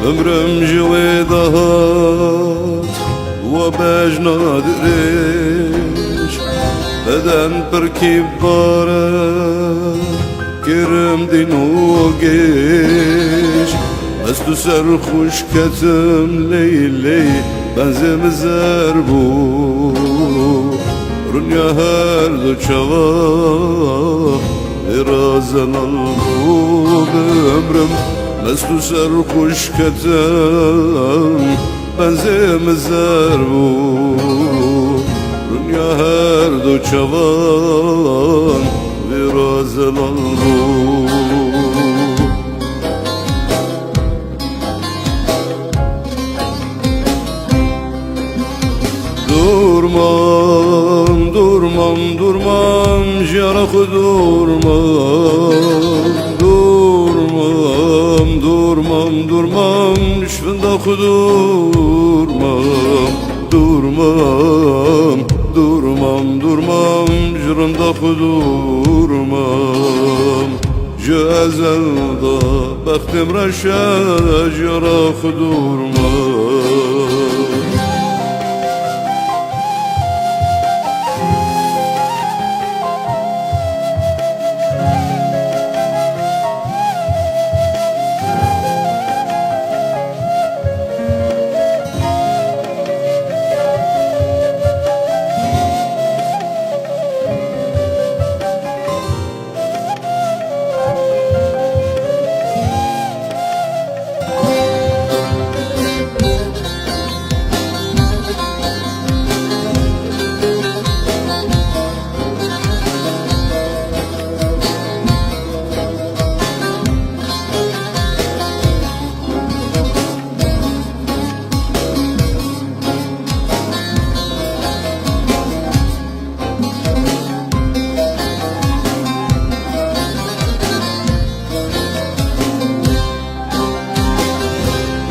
ömrüm جويدات وباجنا دريش بدن بركيب بارا كرم دين وقيش Mestu serhoş ketim leyli benzem zerbu Runya her duçava Birazan albu ömrüm Mestu serhoş ketim benzem zerbu Runya her duçava Birazan albu Durmam, durmam, durmam, yarak durmam Durmam, durmam, durmam, şvındak durmam Durmam, durmam, durmam, jırındak durmam Cezelda bəxtim rəşəc yarak durmam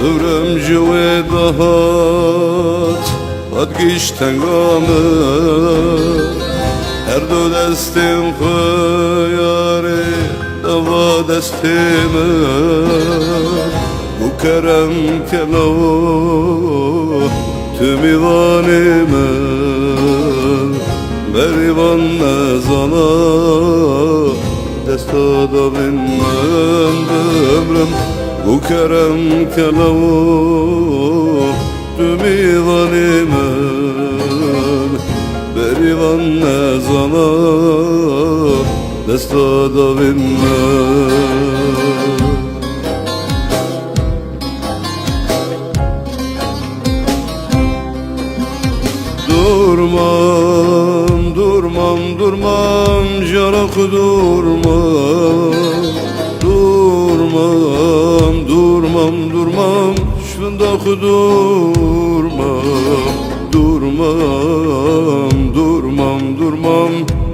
Ömrüm جويدات Adgiş tengamı Her do destim khayari Dava destimi Bu kerem kelavu Tümivanime Berivan nezana Destada binmem ömrüm Bu kerem kelavu tümivan imen Berivan nezana destada binmen Durmam, durmam, durmam, yarak durmam Durmam, durmam, durmam, şvındak durmam Durmam, durmam, durmam,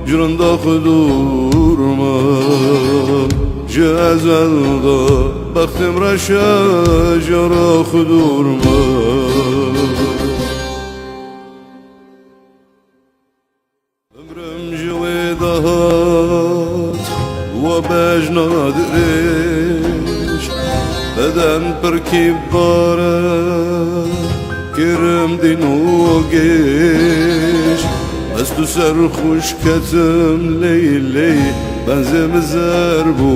jırındak durmam Cezelda bəxtim rəşəc yarak durmam Ömrüm جويدات وباجنا دريش بدن بركيب بارا كرم دين وقيش Mestu serhoş ketim leyli benzem zerbu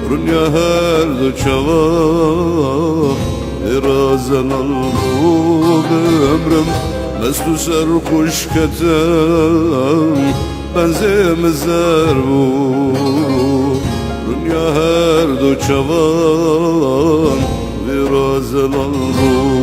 Runya her duçava Birazan albu ömrüm Mestu serhoş ketim benzem zerbu Runya her duçavan Birazan albu